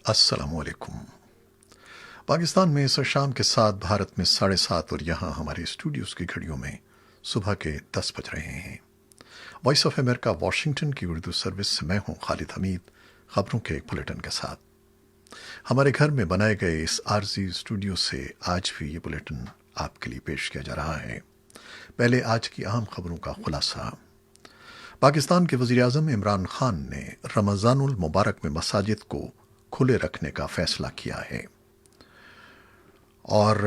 अस्सलाम वालेकुम। पाकिस्तान में इस शाम के 7, भारत में 7:30 और यहाँ हमारे स्टूडियोज़ की घड़ियों में सुबह के 10 बज रहे हैं। वॉइस ऑफ अमेरिका वाशिंगटन की उर्दू सर्विस से मैं हूँ खालिद हमीद, खबरों के एक बुलेटिन के साथ। हमारे घर में बनाए गए इस आरजी स्टूडियो से आज भी ये बुलेटिन आपके लिए पेश किया जा रहा है। पहले आज की अहम खबरों का खुलासा। पाकिस्तान के वज़ीर आज़म इमरान खान ने रमज़ानुल मुबारक में मसाजिद को खुले रखने का फैसला किया है। और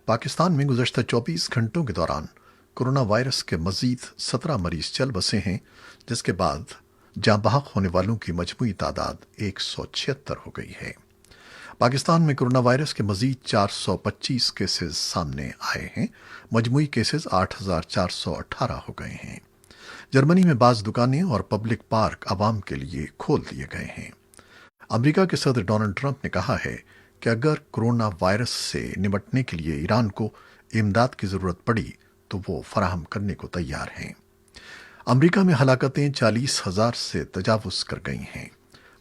पाकिस्तान में गुज़श्ता 24 घंटों के दौरान कोरोना वायरस के मज़ीद 17 मरीज़ चल बसे हैं, जिसके बाद जाँ बहक होने वालों की मजमूई तादाद 176 हो गई है। पाकिस्तान में कोरोना वायरस के मज़ीद 425 केसेस सामने आए हैं। मजमूई केसेस 8,418 हो गए हैं। जर्मनी में बाज़ दुकानें और पब्लिक पार्क आवाम के लिए खोल दिए गए हैं। अमेरिका के सदर डोनाल्ड ट्रंप ने कहा है कि अगर कोरोना वायरस से निपटने के लिए ईरान को इमदाद की ज़रूरत पड़ी तो वो फराहम करने को तैयार हैं। अमेरिका में हलाकतें 40,000 से तजावुज़ कर गई हैं।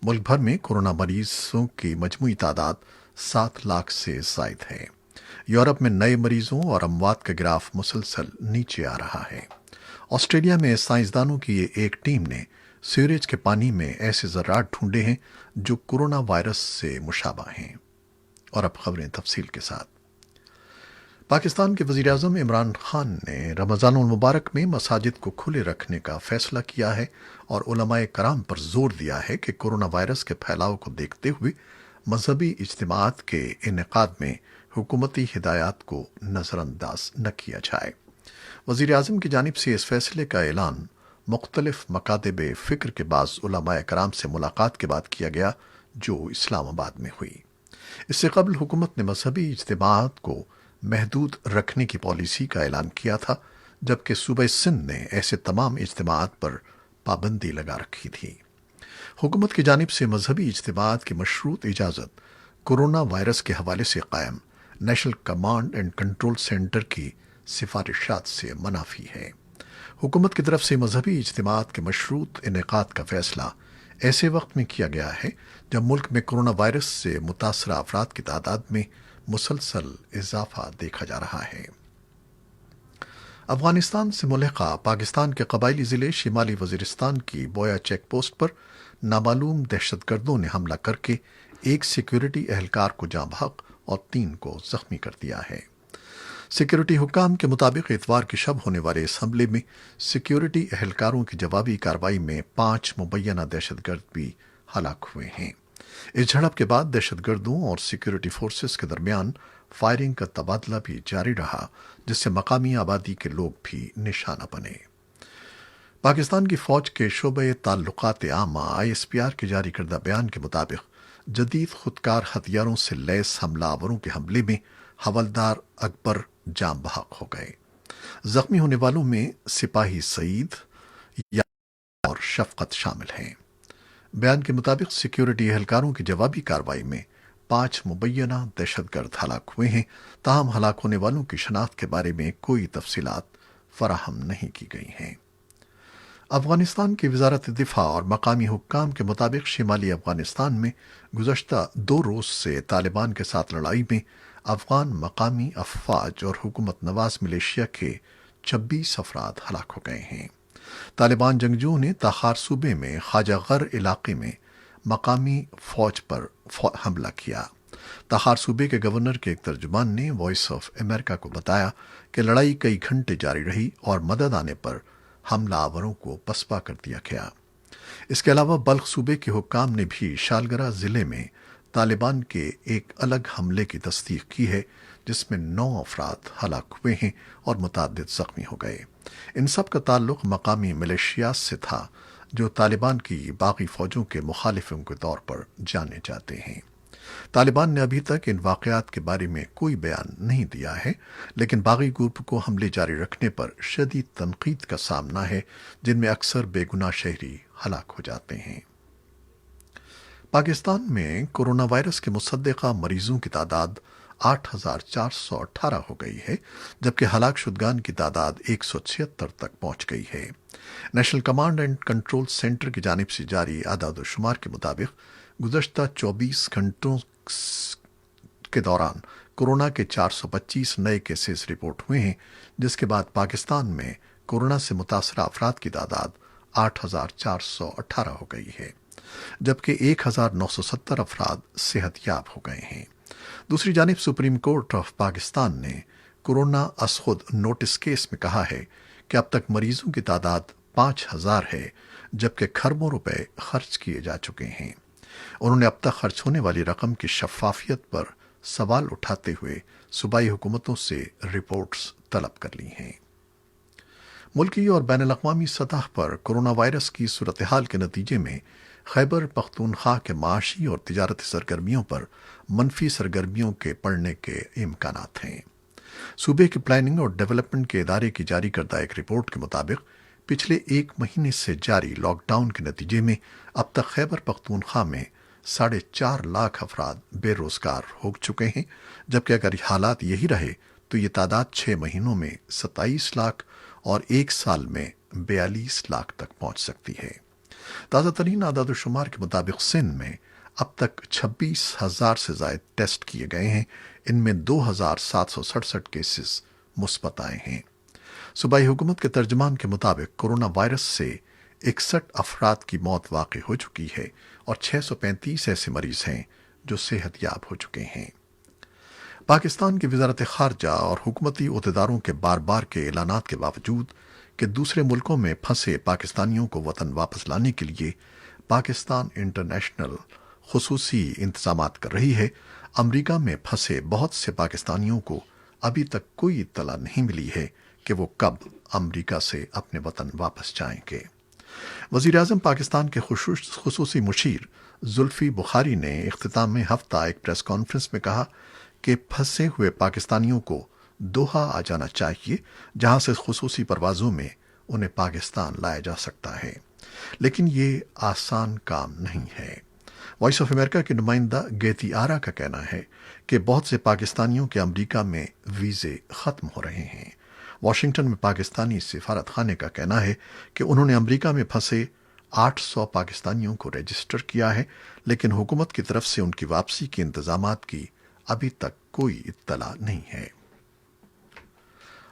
मुल्क भर में कोरोना मरीजों की मजमूई तादाद 7 लाख से ज़ायद है। यूरोप में नए मरीजों और अमवात का ग्राफ मुसलसल नीचे आ रहा है। ऑस्ट्रेलिया में साइंसदानों की एक टीम ने सीवरेज के पानी में ऐसे ज़रात ढूंढे हैं जो कोरोना वायरस से मुशाबा हैं। और अब खबरें तफसील के साथ। पाकिस्तान के वज़ीर आज़म इमरान खान ने रमज़ानुल मुबारक में मसाजिद को खुले रखने का फैसला किया है और उलमाए कराम पर जोर दिया है कि कोरोना वायरस के फैलाव को देखते हुए मजहबी इज्तिमात के इनेकाद में हुकूमती हिदायत को नज़रअंदाज न किया जाए। वज़ीर आज़म की जानिब से इस फैसले का ऐलान मुख्तलिफ मकातब फ़िक्र के बाज़ उलमाए कराम से मुलाकात के बाद किया गया, जो इस्लामाबाद में हुई। इससे कबल हुकूमत ने मजहबी इज्तिमात को महदूद रखने की पॉलिसी का ऐलान किया था, जबकि सूबे सिंध ने ऐसे तमाम इज्तिमात पर पाबंदी लगा रखी थी। हुकूमत की जानिब से मजहबी इज्तिमात की मशरूत इजाज़त कोरोना वायरस के हवाले से कायम national command and control centre की सिफारिशात से मनाफी है। हुकूमत की तरफ से मजहबी इज्तिमात के मशरूत इनेकाद का फैसला ऐसे वक्त में किया गया है जब मुल्क में कोरोना वायरस से मुतासरा अफराद की तादाद में मुसलसल इजाफा देखा जा रहा है। अफगानिस्तान से मुल्हिका पाकिस्तान के कबायली ज़िले शिमाली वज़ीरिस्तान की बोया चेक पोस्ट पर नामालूम दहशतगर्दों ने हमला करके एक सिक्योरिटी एहलकार को जाँ बहक और 3 को जख्मी कर दिया है। सिक्योरिटी हुक्काम के मुताबिक इतवार की शब होने वाले इस हमले में सिक्योरिटी एहलकारों की जवाबी कार्रवाई में 5 मुबैना दहशतगर्द भी हलाक हुए हैं। इस झड़प के बाद दहशतगर्दों और सिक्योरिटी फोर्सेस के दरमियान फायरिंग का तबादला भी जारी रहा, जिससे मकामी आबादी के लोग भी निशाना बने। पाकिस्तान की फौज के शोबे ताल्लुकात आमा ISPR के जारी करदा बयान के मुताबिक जदीद खुदकार हथियारों से लैस हमलावरों के हमले में हवलदार अकबर जाँ बहक हो गए। जख्मी होने वालों में सिपाही सईद और शफकत शामिल हैं। बयान के मुताबिक सिक्योरिटी एहलकारों की जवाबी कार्रवाई में 5 मुबैना दहशतगर्द हलाक हुए हैं। ताहम हलाक होने वालों की शनाख्त के बारे में कोई तफसीलात फराहम नहीं की गई हैं। अफगानिस्तान की वजारत दिफा और मकामी हुक्काम के मुताबिक शिमाली अफगानिस्तान में गुज़श्ता 2 रोज़ से तालिबान के साथ लड़ाई में अफगान मकामी अफवाज और हुकूमत नवाज मलेशिया के 26 अफराद हलाक हो गए हैं। तालिबान जंगजुओं ने ताखार सूबे में ख्वाजा गर इलाके में मकामी फौज पर हमला किया। ताखार सूबे के गवर्नर के एक तर्जुमान ने वॉइस ऑफ अमेरिका को बताया कि लड़ाई कई घंटे जारी रही और मदद आने पर हमलावरों को पसपा कर दिया गया। इसके अलावा बल्ख सूबे के हुक्काम ने भी शालगरा ज़िले में तालिबान के एक अलग हमले की तस्दीक की है, जिसमें 9 अफराद हलाक हुए हैं और मुतअद्दिद जख्मी हो गए। इन सब का ताल्लुक मकामी मिलिशियास से था, जो तालिबान की बागी फौजों के मुखालिफों के तौर पर जाने जाते हैं। तालिबान ने अभी तक इन वाक़यात के बारे में कोई बयान नहीं दिया है, लेकिन बागी ग्रुप को हमले जारी रखने पर शदीद तनकीद का सामना है, जिनमें अक्सर बेगुनाह शहरी हलाक हो जाते हैं। पाकिस्तान में कोरोना वायरस के मुसद्दिक़ा मरीजों की तादाद 8,418 हो गई है, जबकि हलाक शुदगान की तादाद 176 तक पहुंच गई है। National command and control centre की जानिब से जारी आदाद शुमार के मुताबिक गुज़श्ता 24 घंटों के दौरान कोरोना के 425 नए केसेस रिपोर्ट हुए हैं, जिसके बाद पाकिस्तान में कोरोना से मुतासरा अफराद की तादाद 8,418 हो गई है, जबकि 1,970 अफराद सेहतयाब हो गए हैं। दूसरी जानिब सुप्रीम कोर्ट ऑफ पाकिस्तान ने कोरोना असखुद नोटिस केस में कहा है कि अब तक मरीजों की तादाद 5,000 है, जबकि खरबों रुपए खर्च किए जा चुके हैं। उन्होंने अब तक खर्च होने वाली रकम की शफाफियत पर सवाल उठाते हुए सूबाई हुकूमतों से रिपोर्ट्स तलब कर ली हैं। मुल्की और बैनुल-अक़वामी सतह पर कोरोना वायरस की सूरत हाल के नतीजे में खैबर पख्तूनख्वा के माशी और तिजारती सरगर्मियों पर मनफी सरगर्मियों के पड़ने के इम्कानात हैं। सूबे के प्लानिंग और डेवलपमेंट के इदारे की जारी करदा एक रिपोर्ट के मुताबिक पिछले 1 महीने से जारी लॉकडाउन के नतीजे में अब तक खैबर पख्तूनख्वा में 4.5 लाख अफराद बेरोजगार हो चुके हैं, जबकि अगर हालात यही रहे तो ये तादाद 6 महीनों में 27 लाख और 1 साल में 42 लाख तक पहुंच सकती है। ताज़ा तरीन आदाद-ओ-शुमार के मुताबिक सिंध में अब तक 26,000 से ज़ायद टेस्ट किए गए हैं। इनमें 2,767 केसेस मुस्बत आए हैं। सूबाई हुकूमत के तर्जमान के मुताबिक कोरोना वायरस से 61 अफराद की मौत वाक़ई हो चुकी है और 635 ऐसे मरीज हैं जो सेहतयाब हो चुके हैं। पाकिस्तान की वज़ारत ख़ारजा और हुकूमती ओहदेदारों के बार बार के ऐलानात के बावजूद कि दूसरे मुल्कों में फंसे पाकिस्तानियों को वतन वापस लाने के लिए पाकिस्तान इंटरनेशनल खुसूसी इंतजामात कर रही है, अमरीका में फंसे बहुत से पाकिस्तानियों को अभी तक कोई इत्तला नहीं मिली है कि वो कब अमरीका से अपने वतन वापस जाएंगे। वज़ीर-ए-आज़म पाकिस्तान के खुसूसी मुशीर जुल्फी बुखारी ने इख्तिताम हफ्ता एक प्रेस कॉन्फ्रेंस में कहा कि फंसे हुए पाकिस्तानियों को दोहा आ जाना चाहिए, जहां से खुसूसी परवाज़ों में उन्हें पाकिस्तान लाया जा सकता है, लेकिन ये आसान काम नहीं है। वॉइस ऑफ अमेरिका के नुमाइंदा गेती आरा का कहना है कि बहुत से पाकिस्तानियों के अमरीका में वीज़े ख़त्म हो रहे हैं। वाशिंगटन में पाकिस्तानी सिफारत खाने का कहना है कि उन्होंने अमरीका में फंसे 800 पाकिस्तानियों को रजिस्टर किया है, लेकिन हुकूमत की तरफ से उनकी वापसी के इंतजामात की अभी तक कोई इत्तला नहीं है।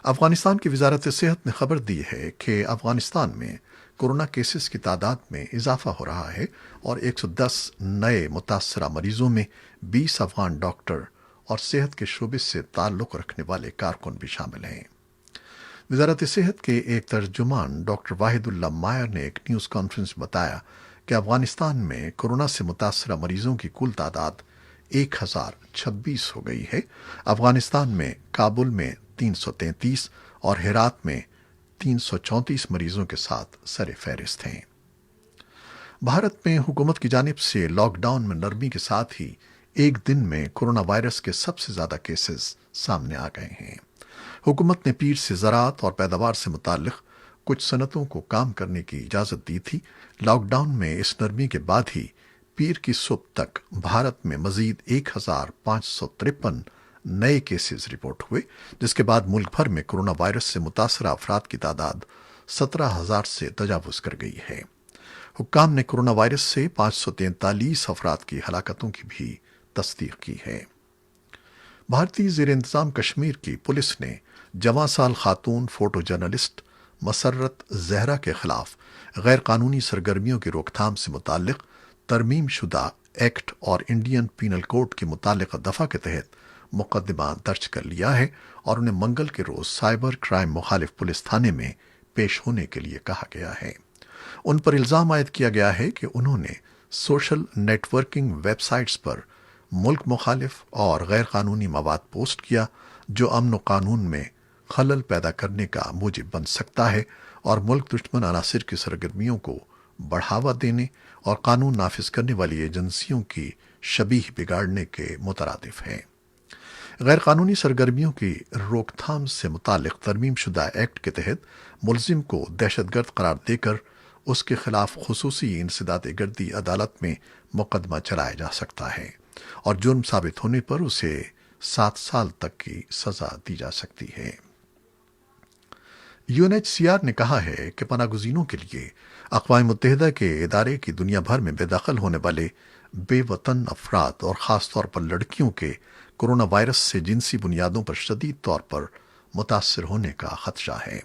अफगानिस्तान की वजारत सेहत ने खबर दी है कि अफगानिस्तान में कोरोना केसेस की तादाद में इजाफा हो रहा है और 110 नए मुतासरा मरीजों में 20 अफगान डॉक्टर और सेहत के शोबे से ताल्लुक़ रखने वाले कारकुन भी शामिल हैं। वजारत सेहत के एक तर्जुमान डॉक्टर वाहिदुल्ला मायर ने एक न्यूज़ कॉन्फ्रेंस में बताया कि अफगानिस्तान में कोरोना से मुतासरा मरीजों की कुल तादाद 1,026 हो गई है। अफगानिस्तान में काबुल में 333 और हेरात में 334 मरीजों के साथ सरे फहरिस्त हैं। भारत में हुकूमत की जानिब से लॉकडाउन में नरमी के साथ ही एक दिन में कोरोना वायरस के सबसे ज्यादा केसेस सामने आ गए हैं। हुकूमत ने पीर से ज़राअत और पैदावार से मुताल्लिक़ कुछ सनतों को काम करने की इजाज़त दी थी। लॉकडाउन में इस नरमी के बाद ही पीर की सुबह तक भारत में मज़ीद 1,553 नए केसेस रिपोर्ट हुए, जिसके बाद मुल्क भर में कोरोना वायरस से मुतासरा अफराद की तादाद 17,000 से तजावुज़ कर गई है। हुक्काम ने कोरोना वायरस से 543 अफराद की हलाकतों की भी तस्दीक की है। भारतीय ज़ेर इंतज़ाम कश्मीर की पुलिस ने जवां साल खातून फोटो जर्नलिस्ट मसर्रत ज़हरा के खिलाफ गैर कानूनी सरगर्मियों की रोकथाम से मुताल्लिक़ तरमीम शुदा एक्ट और इंडियन पीनल कोड की मुताल्लिक़ दफ़ा के तहत मुकदमा दर्ज कर लिया है और उन्हें मंगल के रोज़ साइबर क्राइम मुखालिफ पुलिस थाने में पेश होने के लिए कहा गया है। उन पर इल्ज़ाम आयद किया गया है कि उन्होंने सोशल नेटवर्किंग वेबसाइट्स पर मुल्क मुखालिफ और गैर कानूनी मवाद पोस्ट किया जो अमन व कानून में खलल पैदा करने का मूजिब बन सकता है और मुल्क दुश्मन अनासिर की सरगर्मियों को बढ़ावा देने और कानून नाफिज करने वाली एजेंसियों की शबीह बिगाड़ने के मुतरादिफ है। गैर कानूनी सरगर्मियों की रोकथाम से मुतालिक तरमीम शुदा एक्ट के तहत मुलजिम को दहशतगर्द करार देकर उसके खिलाफ खुसूसी इंसदाद गर्दी अदालत में मुकदमा चलाया जा सकता है और जुर्म साबित होने पर उसे 7 साल तक की सजा दी जा सकती है। UNHCR ने कहा है कि पनागुज़ीनों के लिए अक़वाम मुत्तहिदा के इदारे की दुनिया भर में बेदखल होने वाले بے وطن افراد اور خاص طور پر لڑکیوں کے کورونا وائرس سے جنسی بنیادوں پر شدید طور پر متاثر ہونے کا خدشہ ہے۔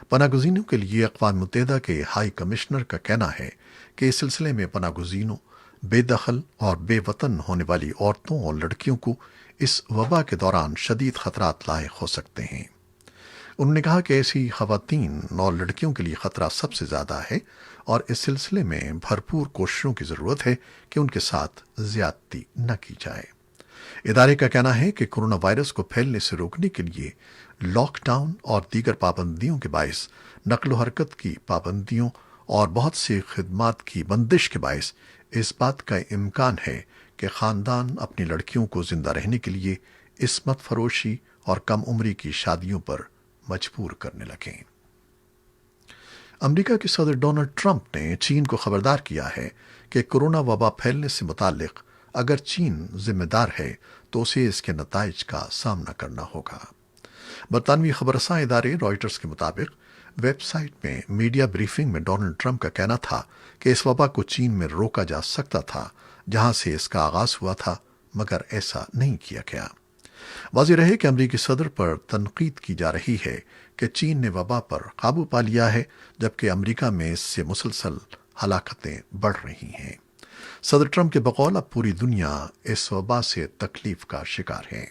پناہ گزینوں کے لیے اقوام متحدہ کے ہائی کمشنر کا کہنا ہے کہ اس سلسلے میں پناہ گزینوں، بے دخل اور بے وطن ہونے والی عورتوں اور لڑکیوں کو اس وبا کے دوران شدید خطرات لاحق ہو سکتے ہیں۔ انہوں نے کہا کہ ایسی خواتین اور لڑکیوں کے لیے خطرہ سب سے زیادہ ہے اور اس سلسلے میں بھرپور کوششوں کی ضرورت ہے کہ ان کے ساتھ زیادتی نہ کی جائے۔ ادارے کا کہنا ہے کہ کورونا وائرس کو پھیلنے سے روکنے کے لیے لاک ڈاؤن اور دیگر پابندیوں کے باعث، نقل و حرکت کی پابندیوں اور بہت سی خدمات کی بندش کے باعث اس بات کا امکان ہے کہ خاندان اپنی لڑکیوں کو زندہ رہنے کے لیے عصمت فروشی اور کم عمری کی شادیوں پر مجبور کرنے لگیں۔ امریکہ کے صدر ڈونلڈ ٹرمپ نے چین کو خبردار کیا ہے کہ کورونا وبا پھیلنے سے متعلق اگر چین ذمہ دار ہے تو اسے اس کے نتائج کا سامنا کرنا ہوگا۔ برطانوی خبررساں ادارے رائٹرز کے مطابق ویب سائٹ میں میڈیا بریفنگ میں ڈونلڈ ٹرمپ کا کہنا تھا کہ اس وبا کو چین میں روکا جا سکتا تھا جہاں سے اس کا آغاز ہوا تھا، مگر ایسا نہیں کیا گیا۔ واضح رہے کہ امریکی صدر پر تنقید کی جا رہی ہے کہ چین نے وبا پر قابو پا لیا ہے، جبکہ امریکہ میں اس سے مسلسل ہلاکتیں بڑھ رہی ہیں۔ صدر ٹرمپ کے بقول اب پوری دنیا اس وبا سے تکلیف کا شکار ہے۔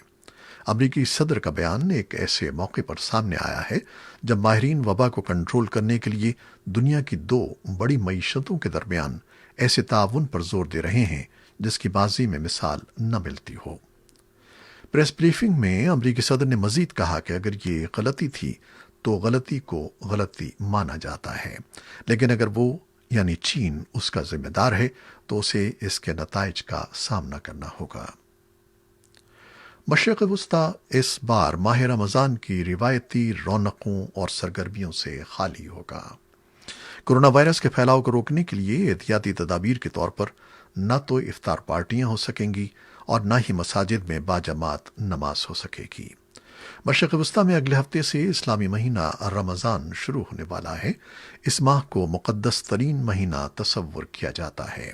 امریکی صدر کا بیان ایک ایسے موقع پر سامنے آیا ہے جب ماہرین وبا کو کنٹرول کرنے کے لیے دنیا کی دو بڑی معیشتوں کے درمیان ایسے تعاون پر زور دے رہے ہیں جس کی ماضی میں مثال نہ ملتی ہو۔ پریس بریفنگ میں امریکی صدر نے مزید کہا کہ اگر یہ غلطی تھی تو غلطی کو غلطی مانا جاتا ہے، لیکن اگر وہ یعنی چین اس کا ذمہ دار ہے تو اسے اس کے نتائج کا سامنا کرنا ہوگا۔ مشرق وسطی اس بار ماہ رمضان کی روایتی رونقوں اور سرگرمیوں سے خالی ہوگا۔ کورونا وائرس کے پھیلاؤ کو روکنے کے لیے احتیاطی تدابیر کے طور پر نہ تو افطار پارٹیاں ہو سکیں گی اور نہ ہی مساجد میں باجماعت نماز ہو سکے گی۔ مشرق وسطی میں اگلے ہفتے سے اسلامی مہینہ رمضان شروع ہونے والا ہے۔ اس ماہ کو مقدس ترین مہینہ تصور کیا جاتا ہے۔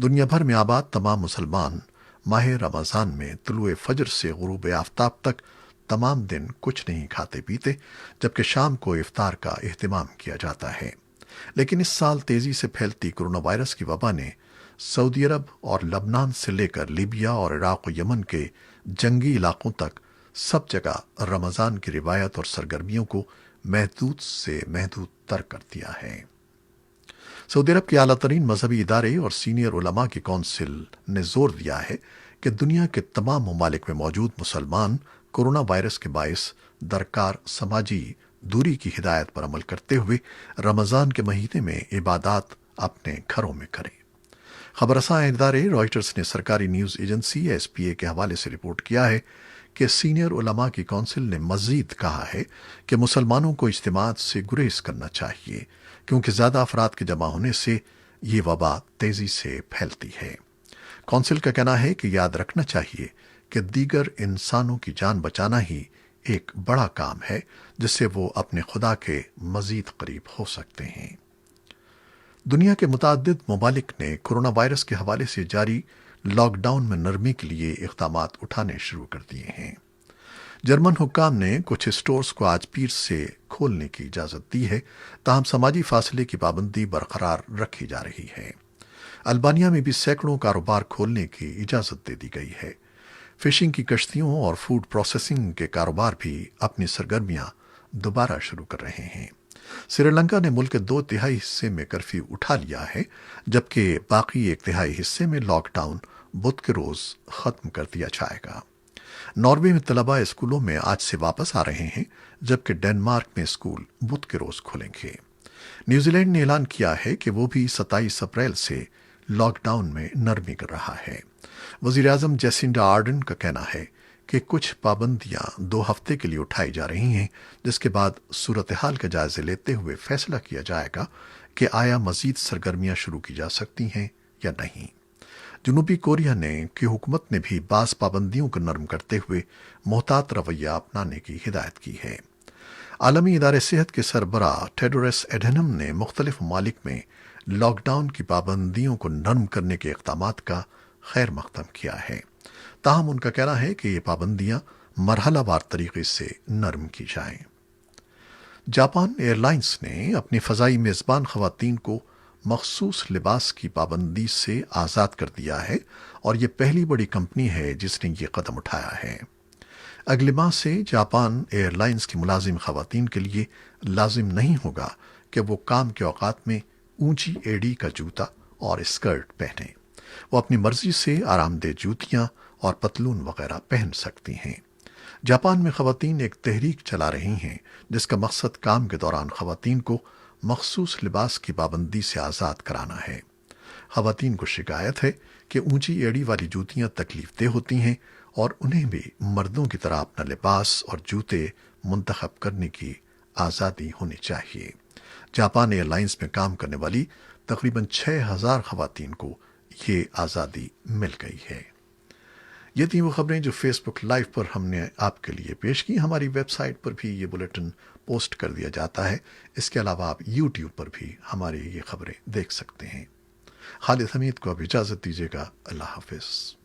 دنیا بھر میں آباد تمام مسلمان ماہ رمضان میں طلوع فجر سے غروب آفتاب تک تمام دن کچھ نہیں کھاتے پیتے، جبکہ شام کو افطار کا اہتمام کیا جاتا ہے۔ لیکن اس سال تیزی سے پھیلتی کورونا وائرس کی وبا نے سعودی عرب اور لبنان سے لے کر لیبیا اور عراق و یمن کے جنگی علاقوں تک سب جگہ رمضان کی روایت اور سرگرمیوں کو محدود سے محدود تر کر دیا ہے۔ سعودی عرب کے اعلیٰ ترین مذہبی ادارے اور سینئر علماء کی کونسل نے زور دیا ہے کہ دنیا کے تمام ممالک میں موجود مسلمان کورونا وائرس کے باعث درکار سماجی دوری کی ہدایت پر عمل کرتے ہوئے رمضان کے مہینے میں عبادات اپنے گھروں میں کریں۔ خبررساں ادارے رائٹرز نے سرکاری نیوز ایجنسی ایس پی اے کے حوالے سے رپورٹ کیا ہے کہ سینئر علماء کی کونسل نے مزید کہا ہے کہ مسلمانوں کو اجتماعات سے گریز کرنا چاہیے، کیونکہ زیادہ افراد کے جمع ہونے سے یہ وبا تیزی سے پھیلتی ہے۔ کونسل کا کہنا ہے کہ یاد رکھنا چاہیے کہ دیگر انسانوں کی جان بچانا ہی ایک بڑا کام ہے جس سے وہ اپنے خدا کے مزید قریب ہو سکتے ہیں۔ دنیا کے متعدد ممالک نے کورونا وائرس کے حوالے سے جاری لاک ڈاؤن میں نرمی کے لیے اقدامات اٹھانے شروع کر دیے ہیں۔ جرمن حکام نے کچھ اسٹورز کو آج پیر سے کھولنے کی اجازت دی ہے، تاہم سماجی فاصلے کی پابندی برقرار رکھی جا رہی ہے۔ البانیہ میں بھی سینکڑوں کاروبار کھولنے کی اجازت دے دی گئی ہے۔ فشنگ کی کشتیوں اور فوڈ پروسیسنگ کے کاروبار بھی اپنی سرگرمیاں دوبارہ شروع کر رہے ہیں۔ سری لنکا نے ملک کے 2/3 حصے میں کرفیو اٹھا لیا ہے، جبکہ باقی 1/3 حصے میں لاک ڈاؤن بدھ کے روز ختم کر دیا جائے گا۔ ناروے میں طلبہ اسکولوں میں آج سے واپس آ رہے ہیں، جبکہ ڈنمارک میں اسکول بدھ کے روز کھلیں گے۔ نیوزی لینڈ نے اعلان کیا ہے کہ وہ بھی 27 اپریل سے لاک ڈاؤن میں نرمی کر رہا ہے۔ وزیر اعظم جیسنڈا آرڈن کا کہنا ہے کہ کچھ پابندیاں 2 ہفتے کے لیے اٹھائی جا رہی ہیں، جس کے بعد صورتحال کا جائزہ لیتے ہوئے فیصلہ کیا جائے گا کہ آیا مزید سرگرمیاں شروع کی جا سکتی ہیں یا نہیں۔ جنوبی کوریا کی حکومت نے بھی بعض پابندیوں کو نرم کرتے ہوئے محتاط رویہ اپنانے کی ہدایت کی ہے۔ عالمی ادارے صحت کے سربراہ ٹیڈروس ایڈھینم نے مختلف ممالک میں لاک ڈاؤن کی پابندیوں کو نرم کرنے کے اقدامات کا خیر مقدم کیا ہے، تاہم ان کا کہنا ہے کہ یہ پابندیاں مرحلہ وار طریقے سے نرم کی جائیں۔ جاپان ایئر لائنز نے اپنی فضائی میزبان خواتین کو مخصوص لباس کی پابندی سے آزاد کر دیا ہے، اور یہ پہلی بڑی کمپنی ہے جس نے یہ قدم اٹھایا ہے۔ اگلے ماہ سے جاپان ایئر لائنز کی ملازم خواتین کے لیے لازم نہیں ہوگا کہ وہ کام کے اوقات میں اونچی ایڑی کا جوتا اور اسکرٹ پہنیں۔ وہ اپنی مرضی سے آرام دہ جوتیاں اور پتلون وغیرہ پہن سکتی ہیں۔ جاپان میں خواتین ایک تحریک چلا رہی ہیں جس کا مقصد کام کے دوران خواتین کو مخصوص لباس کی پابندی سے آزاد کرانا ہے۔ خواتین کو شکایت ہے کہ اونچی ایڑی والی جوتیاں تکلیف دہ ہوتی ہیں اور انہیں بھی مردوں کی طرح اپنا لباس اور جوتے منتخب کرنے کی آزادی ہونی چاہیے۔ جاپان ایئر لائنز میں کام کرنے والی تقریباً 6000 خواتین کو یہ آزادی مل گئی ہے۔ یہ تھیں وہ خبریں جو فیس بک لائیو پر ہم نے آپ کے لیے پیش کی۔ ہماری ویب سائٹ پر بھی یہ بلیٹن پوسٹ کر دیا جاتا ہے۔ اس کے علاوہ آپ یوٹیوب پر بھی ہماری یہ خبریں دیکھ سکتے ہیں۔ خالد حمید کو اب اجازت دیجیے گا۔ اللہ حافظ۔